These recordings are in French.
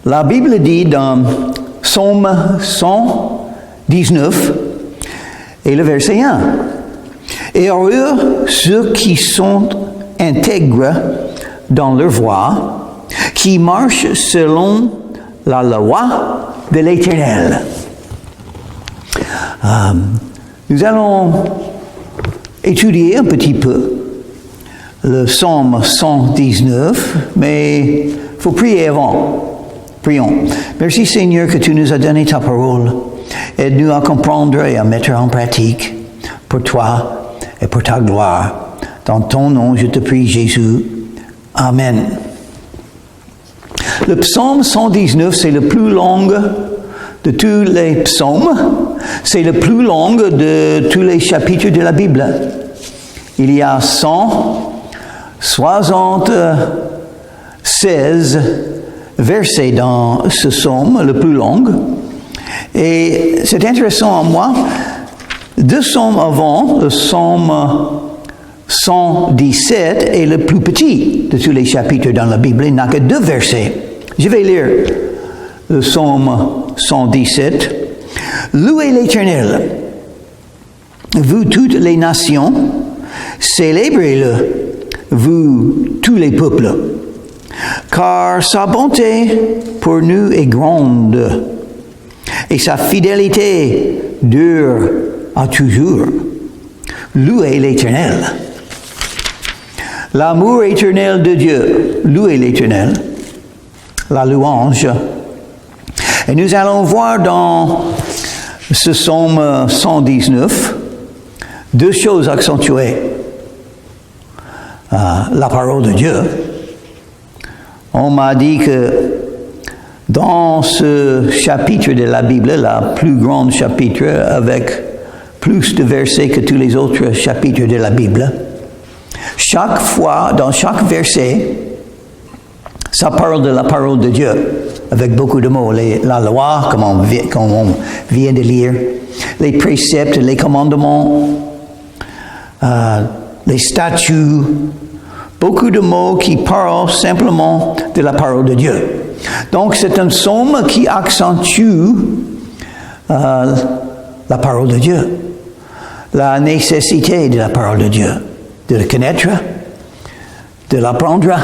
La Bible dit dans Psaume 119 et le verset 1, « Et heureux ceux qui sont intègres dans leur voie, qui marchent selon la loi de l'Éternel. » Nous allons étudier un petit peu le psaume 119, mais il faut prier avant. Prions. Merci Seigneur que tu nous as donné ta parole. Aide-nous à comprendre et à mettre en pratique pour toi et pour ta gloire. Dans ton nom, je te prie Jésus. Amen. Le psaume 119, c'est le plus long de tous les psaumes. C'est le plus long de tous les chapitres de la Bible. Il y a 176 versets dans ce psaume, le plus long. Et c'est intéressant à moi, deux psaumes avant, le psaume 117 est le plus petit de tous les chapitres dans la Bible. Il n'a que 2 versets. Je vais lire le psaume 117. « Louez l'Éternel, vous toutes les nations, célébrez-le, vous tous les peuples, car sa bonté pour nous est grande, et sa fidélité dure à toujours. Louez l'Éternel. L'amour éternel de Dieu, louez l'Éternel, la louange. » Et nous allons voir dans ce psaume 119 2 choses accentuées. La parole de Dieu. On m'a dit que dans ce chapitre de la Bible, la plus grande chapitre avec plus de versets que tous les autres chapitres de la Bible, chaque fois, dans chaque verset, ça parle de la parole de Dieu, avec beaucoup de mots. La loi, comme on vient de lire, les préceptes, les commandements, les statuts, beaucoup de mots qui parlent simplement de la parole de Dieu. Donc c'est un psaume qui accentue la parole de Dieu, la nécessité de la parole de Dieu, de le connaître, de l'apprendre,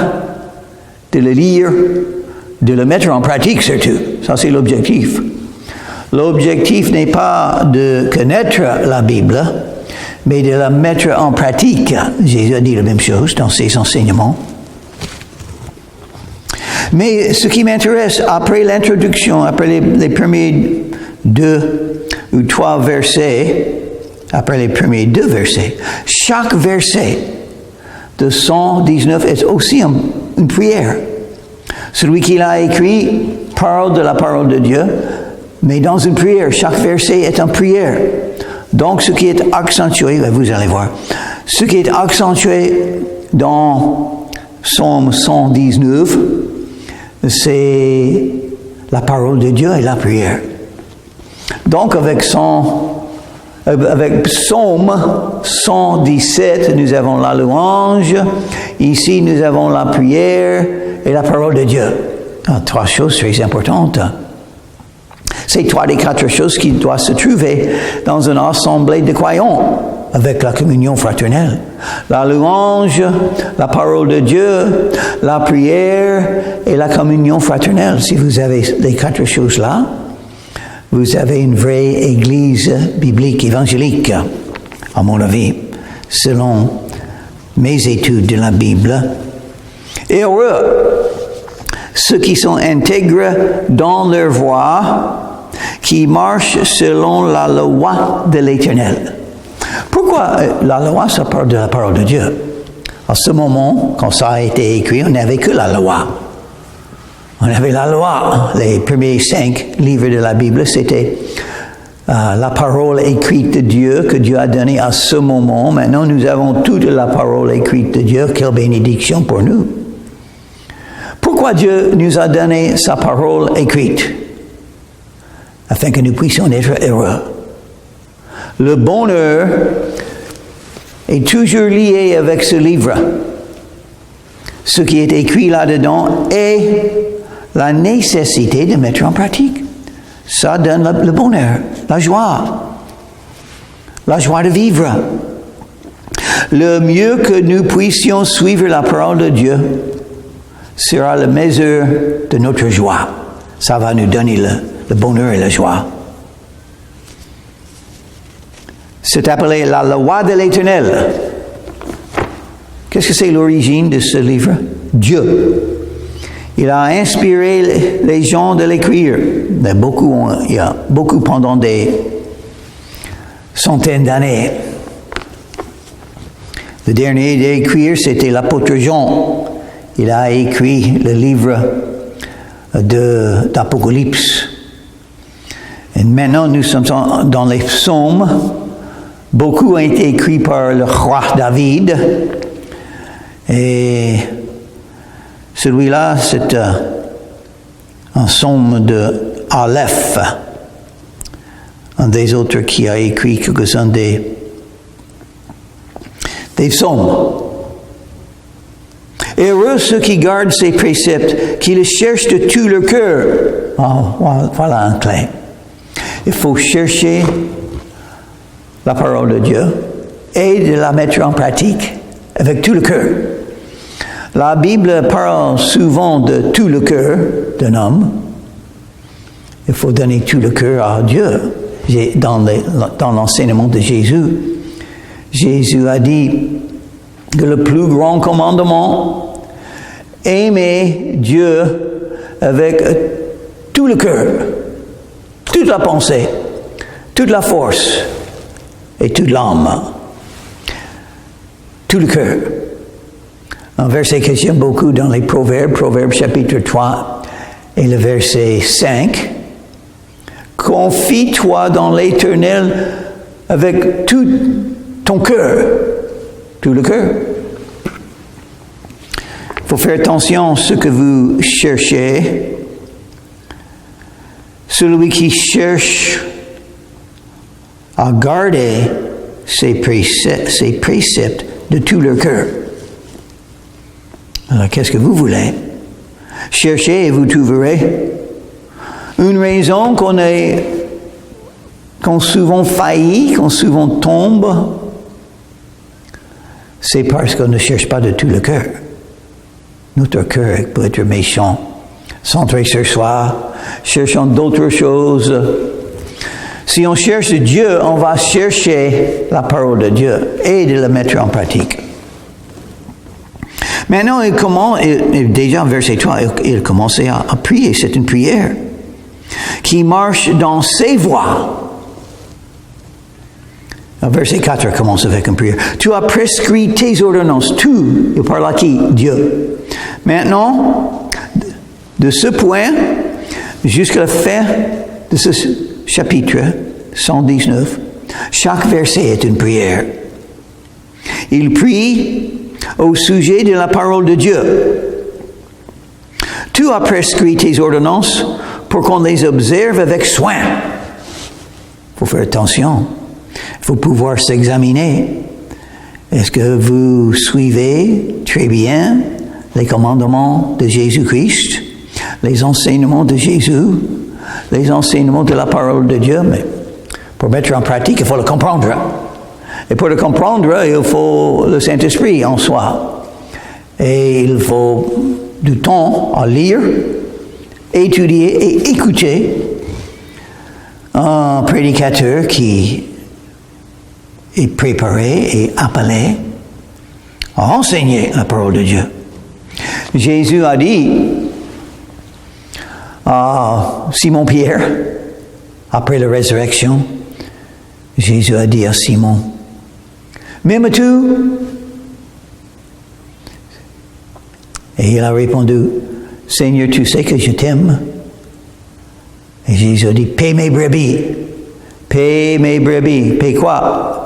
de le lire, de le mettre en pratique surtout. Ça, c'est l'objectif. L'objectif n'est pas de connaître la Bible, mais de la mettre en pratique. Jésus a dit la même chose dans ses enseignements. Mais ce qui m'intéresse, après l'introduction, après les premiers 2 ou 3 versets, après les premiers 2 versets, chaque verset de 119 est aussi une prière. Celui qui l'a écrit parle de la parole de Dieu, mais dans une prière. Chaque verset est une prière. Donc, ce qui est accentué, vous allez voir, ce qui est accentué dans Psaume 119, c'est la parole de Dieu et la prière. Donc, avec Psaume 117, nous avons la louange. Ici, nous avons la prière et la parole de Dieu. 3 choses très importantes. C'est 3 des 4 choses qui doivent se trouver dans une assemblée de croyants avec la communion fraternelle. La louange, la parole de Dieu, la prière et la communion fraternelle. Si vous avez les 4 choses-là, vous avez une vraie église biblique évangélique, à mon avis, selon mes études de la Bible. Et heureux ceux qui sont intègres dans leur voie, qui marchent selon la loi de l'Éternel. Pourquoi la loi, ça parle de la parole de Dieu? À ce moment, quand ça a été écrit, on n'avait que la loi. On avait la loi. Les premiers 5 livres de la Bible, c'était la parole écrite de Dieu que Dieu a donnée à ce moment. Maintenant, nous avons toute la parole écrite de Dieu. Quelle bénédiction pour nous. Pourquoi Dieu nous a donné sa parole écrite? Afin que nous puissions être heureux. Le bonheur est toujours lié avec ce livre. Ce qui est écrit là-dedans est la nécessité de mettre en pratique. Ça donne le bonheur, la joie de vivre. Le mieux que nous puissions suivre la parole de Dieu sera la mesure de notre joie. Ça va nous donner le bonheur et la joie. C'est appelé la loi de l'Éternel. Qu'est-ce que c'est l'origine de ce livre? Dieu. Il a inspiré les gens de l'écrire. Il y a beaucoup pendant des centaines d'années. Le dernier à écrire, c'était l'apôtre Jean. Il a écrit le livre d'Apocalypse. Et maintenant, nous sommes dans les psaumes. Beaucoup ont été écrits par le roi David. Et celui-là, c'est un psaume de Aleph. Un des autres qui a écrit quelques-uns des psaumes. Heureux ceux qui gardent ses préceptes, qui le cherchent de tout leur cœur. Oh, voilà un clé. Il faut chercher la parole de Dieu et de la mettre en pratique avec tout le cœur. La Bible parle souvent de tout le cœur d'un homme. Il faut donner tout le cœur à Dieu. Dans l'enseignement de Jésus, Jésus a dit que le plus grand commandement, aimer Dieu avec tout le cœur, toute la pensée, toute la force et toute l'âme. Tout le cœur. Un verset que j'aime beaucoup dans les Proverbes chapitre 3 et le verset 5. Confie-toi dans l'Éternel avec tout ton cœur, tout le cœur. Il faut faire attention à ce que vous cherchez. Celui qui cherche à garder ses préceptes de tout leur cœur. Alors, qu'est-ce que vous voulez? Cherchez et vous trouverez. Une raison qu'on souvent faillit, qu'on souvent tombe, c'est parce qu'on ne cherche pas de tout le cœur. Notre cœur peut être méchant, centré sur soi, cherchant d'autres choses. Si on cherche Dieu, on va chercher la parole de Dieu et de la mettre en pratique. Maintenant, déjà en verset 3, il commençait à prier. C'est une prière qui marche dans ses voies. Verset 4 commence avec une prière. Tu as prescrit tes ordonnances. Tu, il parle à qui? Dieu. Maintenant, de ce point jusqu'à la fin de ce chapitre 119, chaque verset est une prière. Il prie au sujet de la parole de Dieu. Tu as prescrit tes ordonnances pour qu'on les observe avec soin. Il faut faire attention. Il faut pouvoir s'examiner. Est-ce que vous suivez très bien les commandements de Jésus-Christ, les enseignements de Jésus, les enseignements de la parole de Dieu? Mais pour mettre en pratique, il faut le comprendre. Et pour le comprendre, il faut le Saint-Esprit en soi. Et il faut du temps à lire, étudier et écouter un prédicateur qui est préparé et appelé à enseigner la parole de Dieu. Jésus a dit à Simon-Pierre, après la résurrection, Jésus a dit à Simon, « M'aimes-tu? » Et il a répondu, « Seigneur, tu sais que je t'aime. » Et Jésus a dit, « Paie mes brebis. Paie mes brebis. » Paie quoi?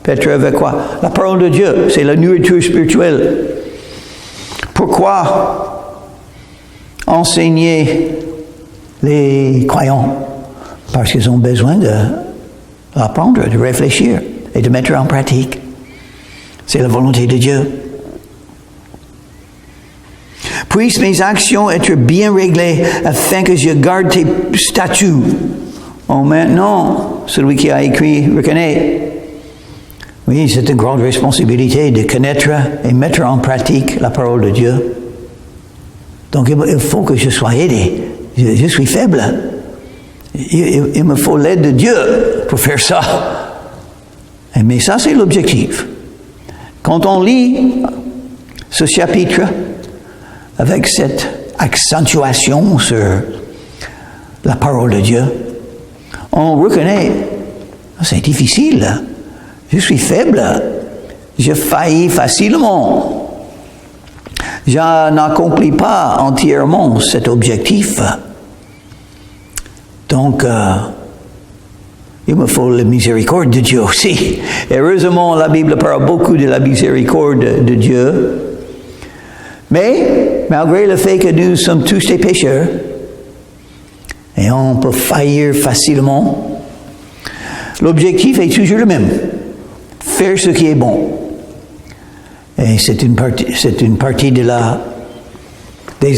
Paître avec quoi? La parole de Dieu, c'est la nourriture spirituelle. Pourquoi enseigner les croyants? Parce qu'ils ont besoin d'apprendre, de réfléchir et de mettre en pratique. C'est la volonté de Dieu. Puissent mes actions être bien réglées afin que je garde tes statuts. Oh, maintenant, celui qui a écrit reconnaît. Oui, c'est une grande responsabilité de connaître et mettre en pratique la parole de Dieu. Donc, il faut que je sois aidé. Je suis faible. Il me faut l'aide de Dieu pour faire ça. Mais ça, c'est l'objectif. Quand on lit ce chapitre avec cette accentuation sur la parole de Dieu, on reconnaît, c'est difficile. Je suis faible. Je faillis facilement. Je n'accomplis pas entièrement cet objectif. Donc, il me faut la miséricorde de Dieu aussi. Heureusement, la Bible parle beaucoup de la miséricorde de Dieu. Mais, malgré le fait que nous sommes tous des pécheurs, et on peut faillir facilement, l'objectif est toujours le même. Faire ce qui est bon. Et c'est une partie des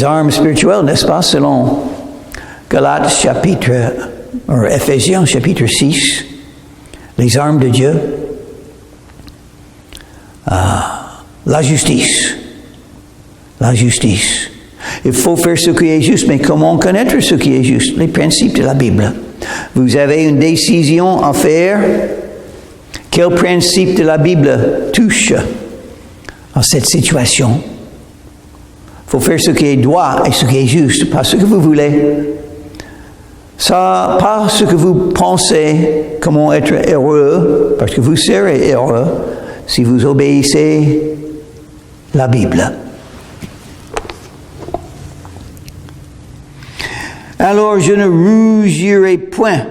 armes spirituelles, n'est-ce pas, selon Galates Ephésiens chapitre 6, les armes de Dieu, la justice. La justice. Il faut faire ce qui est juste, mais comment connaître ce qui est juste? Les principes de la Bible. Vous avez une décision à faire. Quel principe de la Bible touche à cette situation? Il faut faire ce qui est droit et ce qui est juste, pas ce que vous voulez. Ça, pas ce que vous pensez, comment être heureux, parce que vous serez heureux si vous obéissez la Bible. Alors je ne rougirai point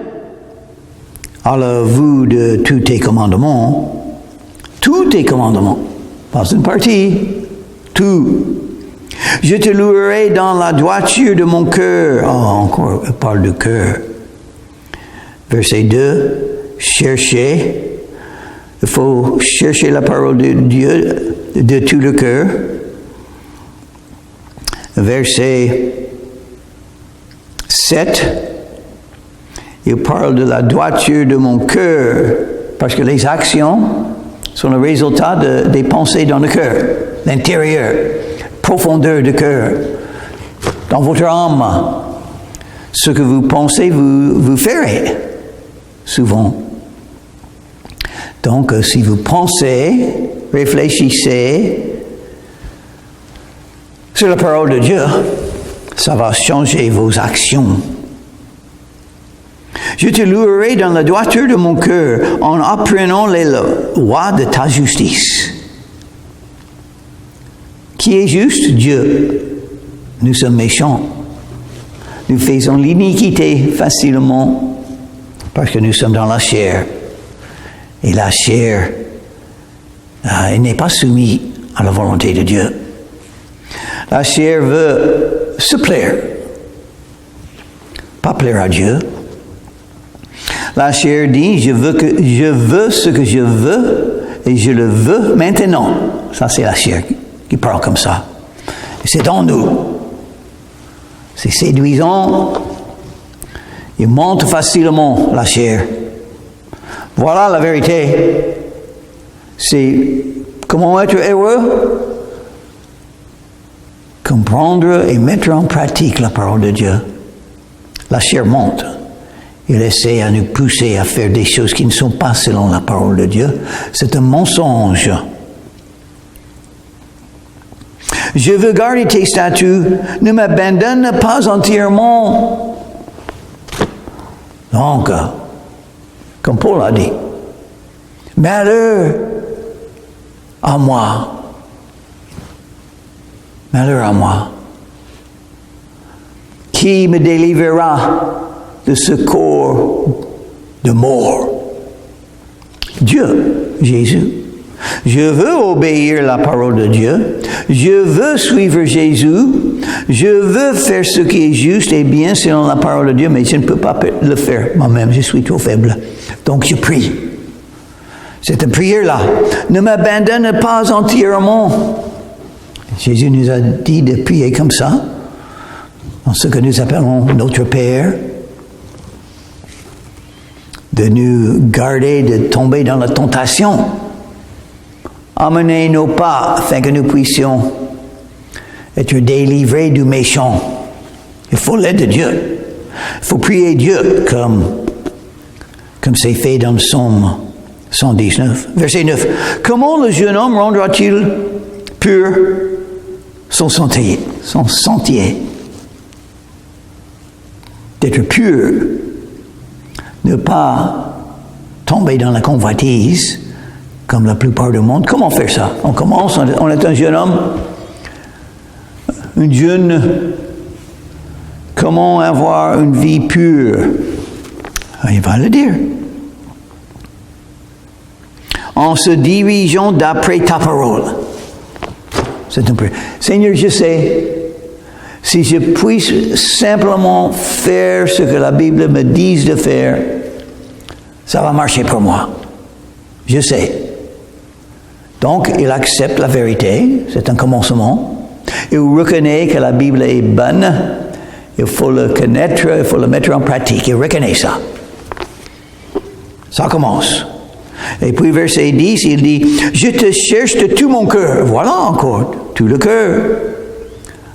à la vue de tous tes commandements, pas une partie, tout. Je te louerai dans la droiture de mon cœur. Encore, elle parle de cœur. Verset 2, cherchez. Il faut chercher la parole de Dieu de tout le cœur. Verset 7, il parle de la droiture de mon cœur, parce que les actions sont le résultat des pensées dans le cœur, l'intérieur, profondeur du cœur, dans votre âme. Ce que vous pensez, vous ferez, souvent. Donc, si vous pensez, réfléchissez sur la parole de Dieu, ça va changer vos actions. Je te louerai dans la droiture de mon cœur en apprenant les lois de ta justice. Qui est juste? Dieu. Nous sommes méchants. Nous faisons l'iniquité facilement parce que nous sommes dans la chair. Et la chair, elle n'est pas soumise à la volonté de Dieu. La chair veut se plaire, pas plaire à Dieu. La chair dit, je veux ce que je veux et je le veux maintenant. Ça, c'est la chair qui parle comme ça. Et c'est dans nous. C'est séduisant. Il monte facilement, la chair. Voilà la vérité. C'est comment être heureux? Comprendre et mettre en pratique la parole de Dieu. La chair monte. Il essaie à nous pousser à faire des choses qui ne sont pas selon la parole de Dieu. C'est un mensonge. Je veux garder tes statuts. Ne m'abandonne pas entièrement. Donc, comme Paul a dit, malheur à moi. Malheur à moi. Qui me délivrera de ce corps de mort? Dieu, Jésus. Je veux obéir la parole de Dieu. Je veux suivre Jésus. Je veux faire ce qui est juste et bien selon la parole de Dieu, mais je ne peux pas le faire moi-même. Je suis trop faible. Donc je prie. Cette prière-là. Ne m'abandonne pas entièrement. Jésus nous a dit de prier comme ça, dans ce que nous appelons notre Père, de nous garder de tomber dans la tentation. Emmenez-nous pas afin que nous puissions être délivrés du méchant. Il faut l'aide de Dieu. Il faut prier Dieu comme c'est fait dans le psaume 119, verset 9. Comment le jeune homme rendra-t-il pur son sentier? D'être pur, ne pas tomber dans la convoitise, comme la plupart du monde. Comment faire ça? On commence, on est un jeune homme, une jeune. Comment avoir une vie pure? Il va le dire. En se dirigeant d'après ta parole. C'est un peu. Seigneur, je sais, si je puisse simplement faire ce que la Bible me dit de faire, ça va marcher pour moi. Je sais. Donc, il accepte la vérité, c'est un commencement. Il reconnaît que la Bible est bonne. Il faut le connaître, il faut le mettre en pratique. Il reconnaît ça. Ça commence. Et puis verset 10, il dit, « Je te cherche de tout mon cœur. » Voilà encore, tout le cœur.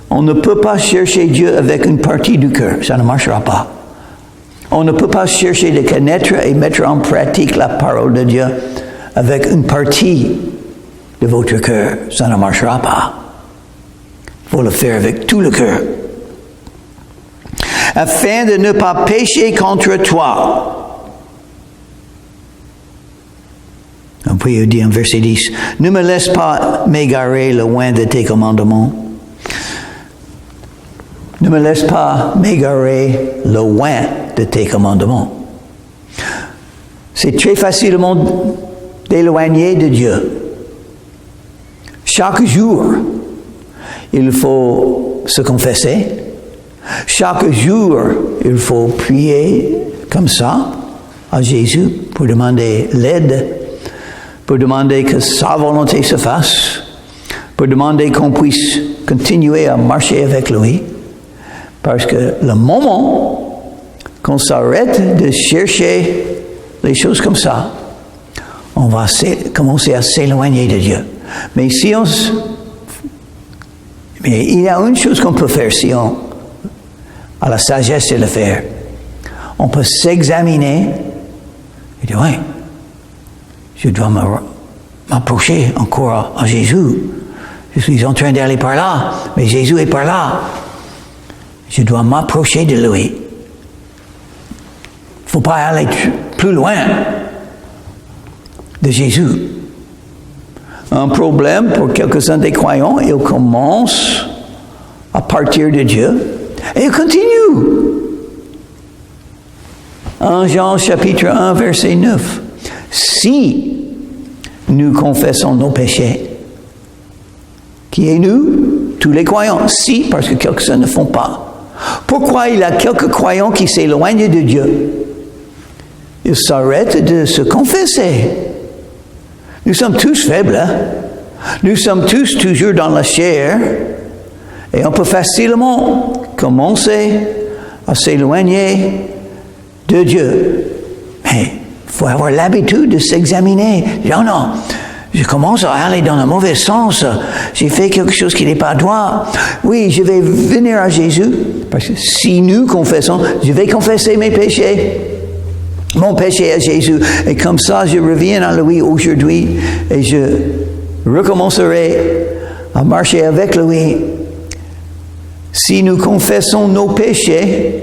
On ne peut pas chercher Dieu avec une partie du cœur. Ça ne marchera pas. On ne peut pas chercher de connaître et mettre en pratique la parole de Dieu avec une partie de votre cœur. Ça ne marchera pas. Il faut le faire avec tout le cœur. Afin de ne pas pécher contre toi. Puis il dit en verset 10, « Ne me laisse pas m'égarer loin de tes commandements. » Ne me laisse pas m'égarer loin de tes commandements. C'est très facilement d'éloigner de Dieu. Chaque jour, il faut se confesser. Chaque jour, il faut prier comme ça à Jésus pour demander l'aide, pour demander que sa volonté se fasse, pour demander qu'on puisse continuer à marcher avec lui. Parce que le moment qu'on s'arrête de chercher les choses comme ça, on va commencer à s'éloigner de Dieu. Mais il y a une chose qu'on peut faire si on a la sagesse de le faire. On peut s'examiner et dire, oui, je dois m'approcher encore à Jésus. Je suis en train d'aller par là, mais Jésus est par là. Je dois m'approcher de lui. Il ne faut pas aller plus loin de Jésus. Un problème pour quelques-uns des croyants, ils commencent à partir de Dieu et ils continuent. En Jean chapitre 1, verset 9. Si nous confessons nos péchés, qui est nous? Tous les croyants. Si, parce que quelques-uns ne font pas. Pourquoi il y a quelques croyants qui s'éloignent de Dieu? Ils s'arrêtent de se confesser. Nous sommes tous faibles. Hein? Nous sommes tous toujours dans la chair. Et on peut facilement commencer à s'éloigner de Dieu. Mais il faut avoir l'habitude de s'examiner. Non, non, je commence à aller dans le mauvais sens. J'ai fait quelque chose qui n'est pas droit. Oui, je vais venir à Jésus. Parce que si nous confessons, je vais confesser mes péchés. Mon péché à Jésus. Et comme ça, je reviens à lui aujourd'hui et je recommencerai à marcher avec lui. Si nous confessons nos péchés,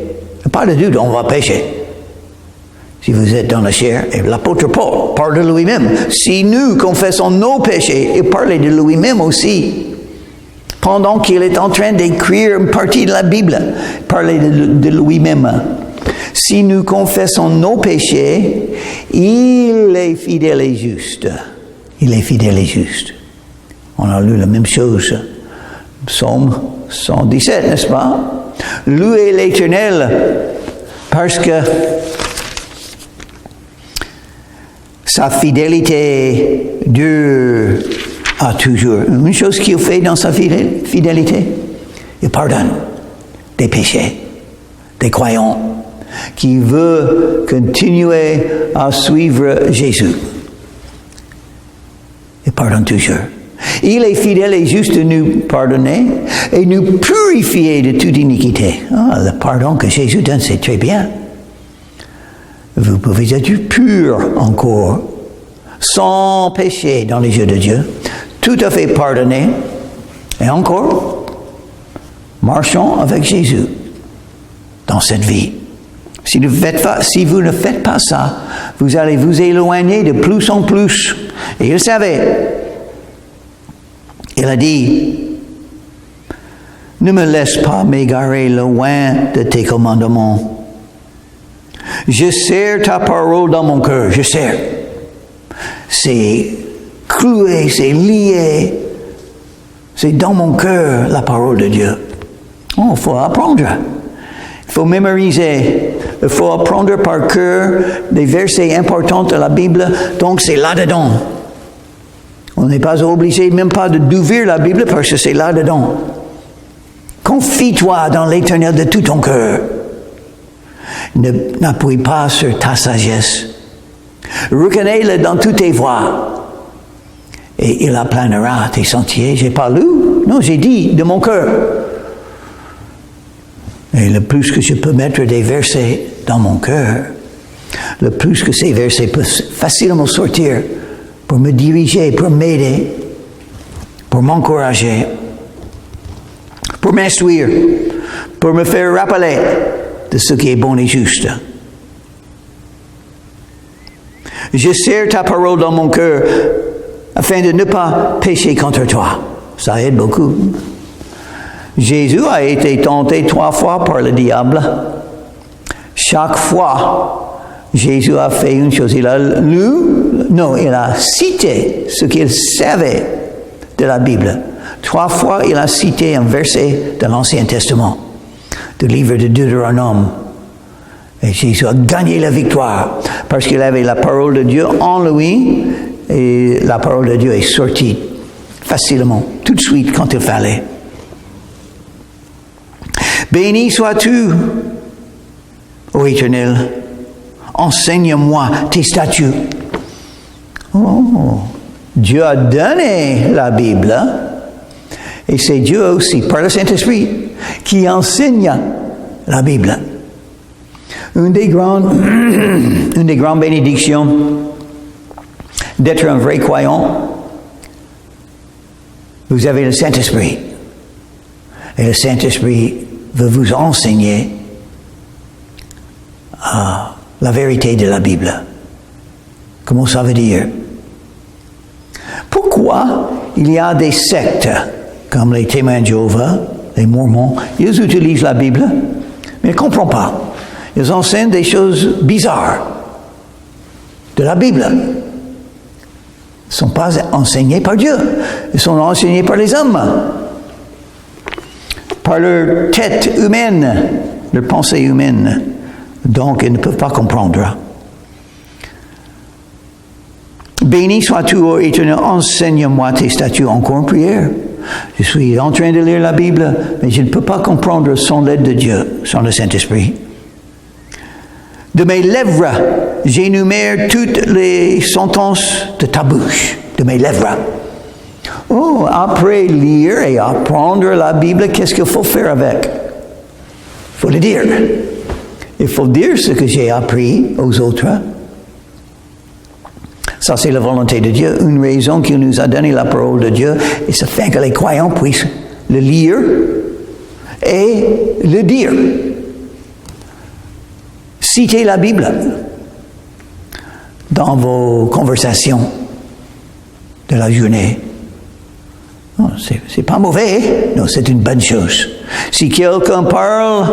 pas de doute, on va pécher. Si vous êtes dans la chair, et l'apôtre Paul parle de lui-même. Si nous confessons nos péchés, il parlait de lui-même aussi. Pendant qu'il est en train d'écrire une partie de la Bible, il parlait de lui-même. Si nous confessons nos péchés, il est fidèle et juste. Il est fidèle et juste. On a lu la même chose. Psaume 117, n'est-ce pas? Louez l'Éternel parce que sa fidélité dure a toujours une chose qu'il fait dans sa fidélité. Il pardonne des péchés, des croyants qui veulent continuer à suivre Jésus. Il pardonne toujours. Il est fidèle et juste de nous pardonner et nous purifier de toute iniquité. Ah, le pardon que Jésus donne, c'est très bien. Vous pouvez être pur encore, sans péché dans les yeux de Dieu, tout à fait pardonné, et encore, marchons avec Jésus dans cette vie. Si vous ne faites pas ça, vous allez vous éloigner de plus en plus. Et il savait. Il a dit, ne me laisse pas m'égarer loin de tes commandements. Je serre ta parole dans mon cœur, je serre. C'est cloué, c'est lié. C'est dans mon cœur la parole de Dieu. Oh, il faut apprendre. Il faut mémoriser. Il faut apprendre par cœur des versets importants de la Bible. Donc c'est là-dedans. On n'est pas obligé même pas d'ouvrir la Bible parce que c'est là-dedans. Confie-toi dans l'Éternel de tout ton cœur. N'appuie pas sur ta sagesse. Reconnais-le dans toutes tes voies. Et il aplanera tes sentiers. J'ai pas lu. Non, j'ai dit de mon cœur. Et le plus que je peux mettre des versets dans mon cœur, le plus que ces versets peuvent facilement sortir pour me diriger, pour m'aider, pour m'encourager, pour m'instruire, pour me faire rappeler de ce qui est bon et juste. Je serre ta parole dans mon cœur afin de ne pas pécher contre toi. Ça aide beaucoup. Jésus a été tenté 3 fois par le diable. Chaque fois, Jésus a fait une chose. Il a cité ce qu'il savait de la Bible. 3 fois, il a cité un verset de l'Ancien Testament, du livre de Deutéronome. Et Jésus a gagné la victoire parce qu'il avait la parole de Dieu en lui et la parole de Dieu est sortie facilement, tout de suite quand il fallait. Béni sois-tu, ô Éternel, enseigne-moi tes statuts. Oh, Dieu a donné la Bible, et c'est Dieu aussi, par le Saint-Esprit, qui enseigne la Bible. Une des grandes bénédictions d'être un vrai croyant, vous avez le Saint-Esprit. Et le Saint-Esprit veut vous enseigner la vérité de la Bible. Comment ça veut dire? Pourquoi il y a des sectes comme les témoins de Jéhovah, les Mormons, ils utilisent la Bible, mais ils ne comprennent pas. Ils enseignent des choses bizarres de la Bible. Ils ne sont pas enseignés par Dieu. Ils sont enseignés par les hommes. Par leur tête humaine, leur pensée humaine. Donc, ils ne peuvent pas comprendre. Béni sois-tu, ô Éternel, enseigne-moi tes statuts encore en prière. Je suis en train de lire la Bible, mais je ne peux pas comprendre sans l'aide de Dieu, sans le Saint-Esprit. De mes lèvres, j'énumère toutes les sentences de ta bouche, de mes lèvres. Oh, après lire et apprendre la Bible, qu'est-ce qu'il faut faire avec? Il faut le dire. Il faut dire ce que j'ai appris aux autres. Ça, c'est la volonté de Dieu. Une raison qu'il nous a donné la parole de Dieu, et ça fait que les croyants puissent le lire et le dire. Citez la Bible dans vos conversations de la journée. Non, c'est pas mauvais, non, c'est une bonne chose. Si quelqu'un parle,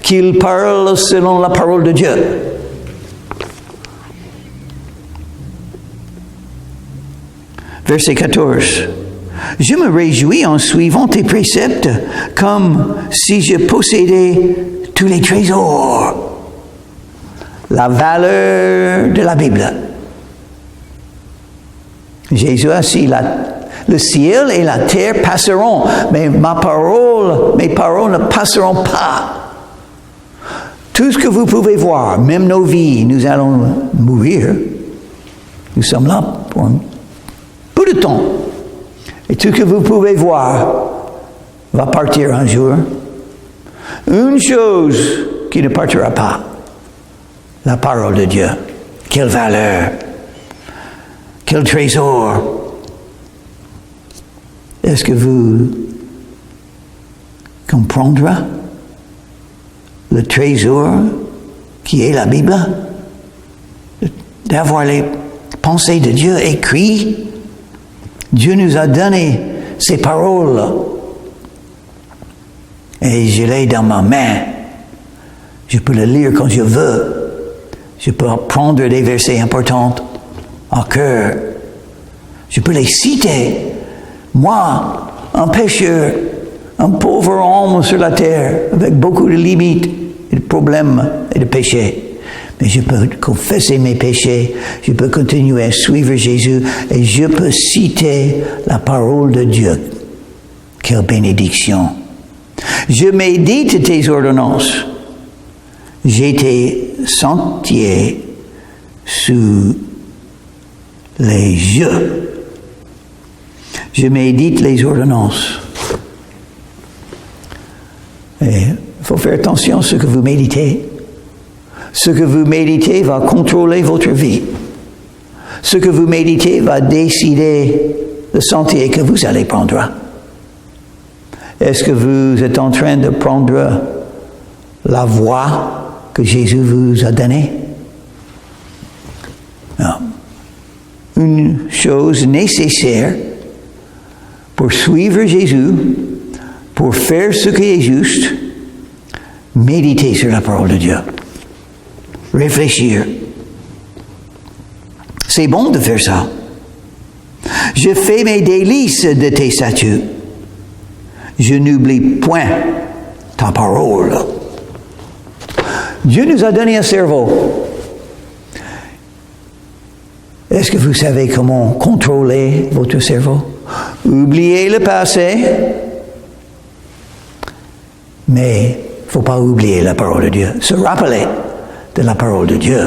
qu'il parle selon la parole de Dieu. Verset 14. Je me réjouis en suivant tes préceptes comme si je possédais tous les trésors. La valeur de la Bible. Jésus a Le ciel et la terre passeront, mais mes paroles ne passeront pas. Tout ce que vous pouvez voir, même nos vies, nous allons mourir. Nous sommes là pour un peu de temps. Et tout ce que vous pouvez voir va partir un jour. Une chose qui ne partira pas, la parole de Dieu. Quelle valeur, quel trésor. Est-ce que vous comprendrez le trésor qui est la Bible? D'avoir les pensées de Dieu écrites. Dieu nous a donné ces paroles. Et je l'ai dans ma main. Je peux le lire quand je veux. Je peux prendre des versets importants en cœur. Je peux les citer. Moi, un pécheur, un pauvre homme sur la terre, avec beaucoup de limites et de problèmes et de péchés. Mais je peux confesser mes péchés, je peux continuer à suivre Jésus et je peux citer la parole de Dieu. Quelle bénédiction! Je médite tes ordonnances. J'ai tes sentiers sous les yeux. Je médite les ordonnances. Et il faut faire attention à ce que vous méditez. Ce que vous méditez va contrôler votre vie. Ce que vous méditez va décider le sentier que vous allez prendre. Est-ce que vous êtes en train de prendre la voie que Jésus vous a donnée? Non. Une chose nécessaire pour suivre Jésus, pour faire ce qui est juste, méditer sur la parole de Dieu. Réfléchir. C'est bon de faire ça. Je fais mes délices de tes statuts. Je n'oublie point ta parole. Dieu nous a donné un cerveau. Est-ce que vous savez comment contrôler votre cerveau? Oubliez le passé, mais il ne faut pas oublier la parole de Dieu. Se rappeler de la parole de Dieu.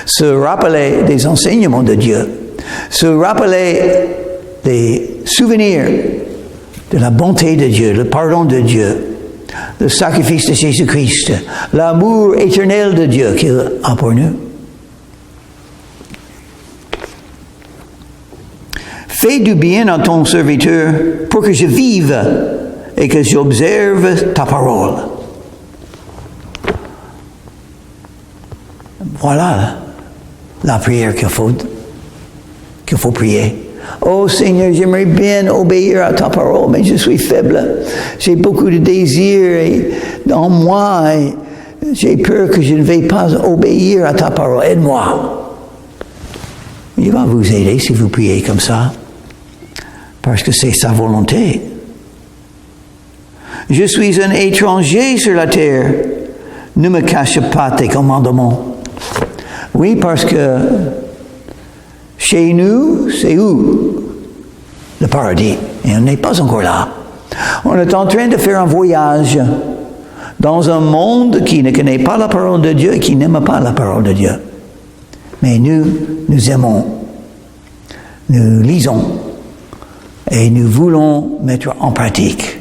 Se rappeler des enseignements de Dieu. Se rappeler des souvenirs de la bonté de Dieu, le pardon de Dieu, le sacrifice de Jésus-Christ, l'amour éternel de Dieu qu'il a pour nous. Fais du bien à ton serviteur pour que je vive et que j'observe ta parole. Voilà la prière qu'il faut prier. Oh Seigneur, j'aimerais bien obéir à ta parole, mais je suis faible. J'ai beaucoup de désirs en moi et j'ai peur que je ne vais pas obéir à ta parole. Aide-moi. Il va vous aider si vous priez comme ça, parce que c'est sa volonté. Je suis un étranger sur la terre. Ne me cache pas tes commandements. Oui, parce que chez nous, c'est où? Le paradis. Et on n'est pas encore là. On est en train de faire un voyage dans un monde qui ne connaît pas la parole de Dieu et qui n'aime pas la parole de Dieu. Mais nous aimons. Nous lisons. Et nous voulons mettre en pratique.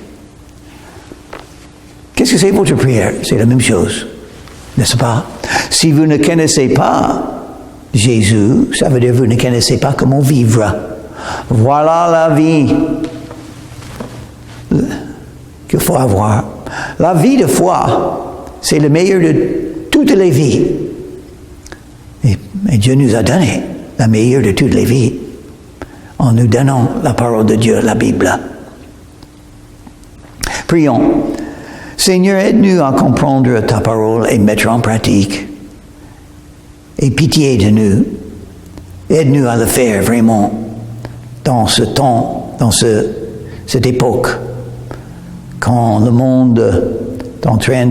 Qu'est-ce que c'est votre prière? C'est la même chose. N'est-ce pas? Si vous ne connaissez pas Jésus, ça veut dire que vous ne connaissez pas comment vivre. Voilà la vie qu'il faut avoir. La vie de foi, c'est le meilleur de toutes les vies. Et Dieu nous a donné la meilleure de toutes les vies en nous donnant la parole de Dieu, la Bible. Prions. Seigneur, aide-nous à comprendre ta parole et mettre en pratique. Et pitié de nous. Aide-nous à le faire vraiment dans ce temps, dans cette époque, quand le monde est en train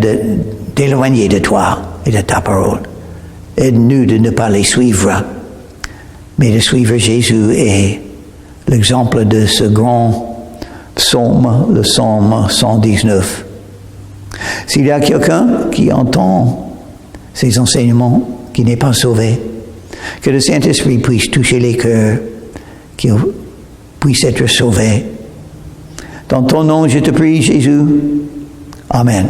d'éloigner de toi et de ta parole. Aide-nous de ne pas les suivre, mais de suivre Jésus et l'exemple de ce grand psaume, le psaume 119. S'il y a quelqu'un qui entend ces enseignements, qui n'est pas sauvé, que le Saint-Esprit puisse toucher les cœurs, qu'il puisse être sauvé. Dans ton nom, je te prie, Jésus. Amen.